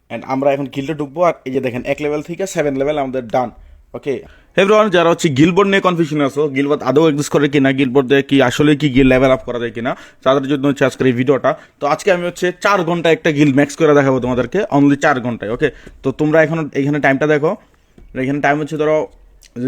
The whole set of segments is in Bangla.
অ্যান্ড আমরা এখন গিল্ডে ঢুকবো। আর এই যে দেখেন 1 লেভেল থেকে 7 লেভেল আমাদের ডান। ওকে এভরিওয়ান, যারা হচ্ছে গিলবোর্ড নিয়ে কনফিউশন আছো, গিলবোর্ড আদৌ এক্সিস্ট করে কিনা, গিলবোর্ড দিয়ে কি আসলে কি গিল লেভেল আপ করা যায় কিনা, তাদের জন্য হচ্ছে আজকের এই ভিডিওটা। তো আজকে আমি হচ্ছে 4 ঘন্টা একটা গিল ম্যাক্স করে দেখাবো তোমাদেরকে, অনলি 4 ঘন্টায়। ওকে, তো তোমরা এখন এখানে টাইমটা দেখো। এখানে টাইম হচ্ছে ধরো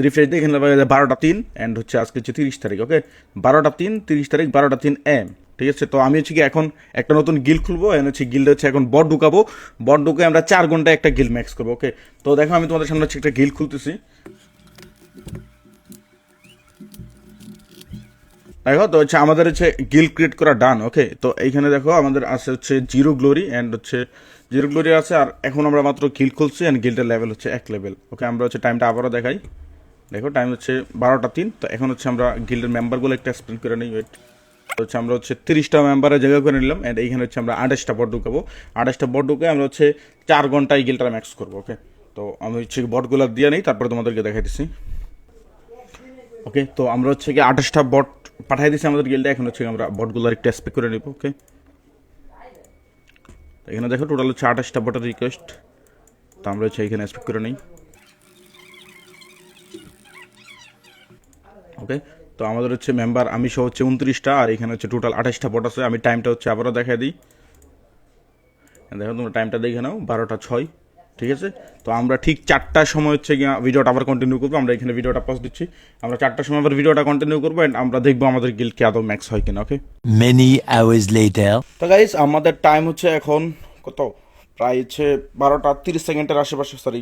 রিফ্রেশ দিয়ে এখানে 12টা 3 অ্যান্ড হচ্ছে আজকে হচ্ছে 30 তারিখ। ওকে, 12টা 3 30 তারিখ 12টা 3 AM। ঠিক আছে, তো আমি হচ্ছে কি এখন একটা নতুন গিল খুলবো, এখানে হচ্ছে গিল্ডে হচ্ছে এখন বট ঢুকাবো। বট ঢুকে আমরা 4 ঘন্টায় একটা গিল ম্যাক্স করবো। ওকে, তো দেখো আমি তোমাদের সামনে হচ্ছে একটা গিল খুলতেছি। দেখো তো হচ্ছে আমাদের হচ্ছে গিল ক্রিয়েট করা ডান। ওকে, তো এইখানে দেখো আমাদের আছে হচ্ছে 0 গ্লোরি অ্যান্ড হচ্ছে 0 গ্লোরি আছে। আর এখন আমরা মাত্র গিল খুলছি অ্যান্ড গিল্ডের লেভেল হচ্ছে 1 লেভেল। ওকে, আমরা হচ্ছে টাইমটা আবারও দেখাই। দেখো টাইম হচ্ছে 12টা 3। তো এখন হচ্ছে আমরা গিল্ডের মেম্বারগুলো একটা এক্সপ্লেন করে নিই। ওয়েট, হচ্ছে আমরা হচ্ছে 30টা মেম্বারের জায়গা করে নিলাম অ্যান্ড এইখানে হচ্ছে আমরা 28টা বট ঢুকাবো। 28টা বট ঢুকে আমরা হচ্ছে 4 ঘন্টায় গিলটা ম্যাক্স করবো। ওকে, তো আমি হচ্ছে বটগুলো দিয়ে নিই, তারপরে তোমাদেরকে দেখাইতেছি। ওকে, তো আমরা হচ্ছে কি 28টা বট পাঠাই দিচ্ছি আমাদের গিল্ডে। এখন হচ্ছে আমরা বটগুলোর একটু এক্সপেক্ট করে নিব। ওকে, এখানে দেখো টোটাল হচ্ছে 28টা বটের রিকোয়েস্ট। তো আমরা হচ্ছে এখানে এক্সপেক্ট করে নিই। ওকে, তো আমাদের হচ্ছে মেম্বার আমি সহ হচ্ছে 29টা, আর এখানে হচ্ছে টোটাল 28টা বট আছে। আমি টাইমটা হচ্ছে আবারও দেখাই দিই। দেখো তোমরা টাইমটা দেখে নাও, 12টা 6। ঠিক আছে, তো আমরা ঠিক 4টার সময় হচ্ছে গিয়ে ভিডিওটা আবার কন্টিনিউ করবো। আমরা এখানে ভিডিওটা পজ দিচ্ছি, আমরা 4টার সময় আবার ভিডিওটা কন্টিনিউ করবো অ্যান্ড আমরা দেখবো আমাদের গিল্ড কে আদৌ ম্যাক্স হয় কিনা। ওকে, Many hours later. তো গাইস আমাদের টাইম হচ্ছে এখন কত, প্রায় হচ্ছে 12টা 30 সেকেন্ডের আশেপাশে, সরি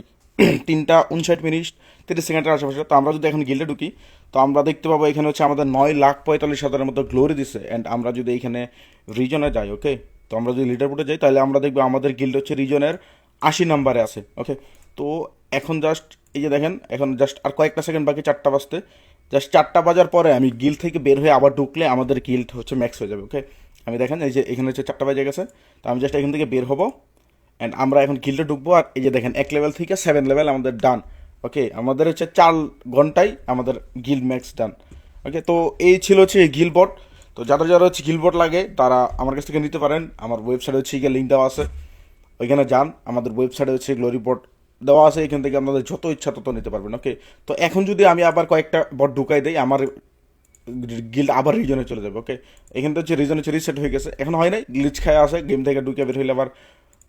3টা 59 মিনিট 30 সেকেন্ডের আশেপাশে। তো আমরা যদি এখন গিল্ডে ঢুকি, তো আমরা দেখতে পাবো এখানে হচ্ছে আমাদের 9,45,000-এর মতো গ্লোরি দিছে। অ্যান্ড আমরা যদি এখানে রিজনে যাই, ওকে, তো আমরা যদি লিডার বোর্ডে যাই, তাহলে আমরা দেখবো আমাদের গিল্ড হচ্ছে রিজনের 80 নাম্বারে আছে। ওকে, তো এখন জাস্ট এই যে দেখেন, এখন জাস্ট আর কয়েকটা সেকেন্ড বাকি 4টা বাজতে। জাস্ট 4টা বাজার পরে আমি গিল্ড থেকে বের হয়ে আবার ঢুকলে আমাদের গিল্ড হচ্ছে ম্যাক্স হয়ে যাবে। ওকে, আমি দেখেন এই যে এখানে হচ্ছে 4টা বাজে গেছে। তো আমি জাস্ট এখান থেকে বের হবো অ্যান্ড আমরা এখন গিল্ডে ঢুকবো। আর এই যে দেখেন 1 লেভেল থেকে 7 লেভেল আমাদের ডান। ওকে, আমাদের হচ্ছে 4 ঘন্টায় আমাদের গিল্ড ম্যাক্স ডান। ওকে, তো এই ছিল হচ্ছে গিল বট। তো যাদের যারা হচ্ছে গিল বট লাগে তারা আমার কাছ থেকে নিতে পারেন। আমার ওয়েবসাইটে হচ্ছে গিয়ে লিঙ্ক দেওয়া আছে, ওইখানে যান। আমাদের ওয়েবসাইটে হচ্ছে গ্লোরি বট দেওয়া আছে, এখান থেকে আপনাদের যত ইচ্ছা তত নিতে পারবেন। ওকে, তো এখন যদি আমি আবার কয়েকটা বট ঢুকাই দিই, আমার গিল্ড আবার রিজনে চলে যাবে। ওকে, এখান থেকে হচ্ছে রিজনে হচ্ছে রিসেট হয়ে গেছে, এখন হয় নাই, গ্লিচ খায় আসে, গেম থেকে ঢুকে বের হইলে আবার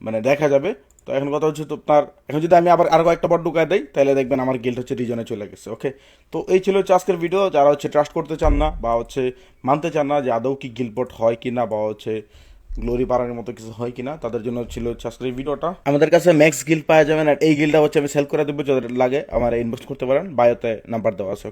মানে দেখা যাবে। তো এখন কথা হচ্ছে তো আপনার, এখন যদি আমি আবার আরও কয়েকটা বট ঢুকাই দিই, তাহলে দেখবেন আমার গিল্ড হচ্ছে রিজনে চলে গেছে। ওকে, তো এই ছিল হচ্ছে আজকের ভিডিও। যারা হচ্ছে ট্রাস্ট করতে চান না বা হচ্ছে মানতে চান না যে আদৌ কি গিল্ড বট হয় কিনা বা হচ্ছে গ্লোরি বাড়ানোর মতো কিছু হয় কিনা, তাদের জন্য ছিল হচ্ছে আজকের এই ভিডিওটা। আমাদের কাছে ম্যাক্স গিল্ড পাওয়া যাবেন, আর এই গিল্ডটা হচ্ছে আমি সেল করে দেবো, যাদের লাগে আমার ইনভেস্ট করতে পারেন, বায়োতে নাম্বার দেওয়া আছে।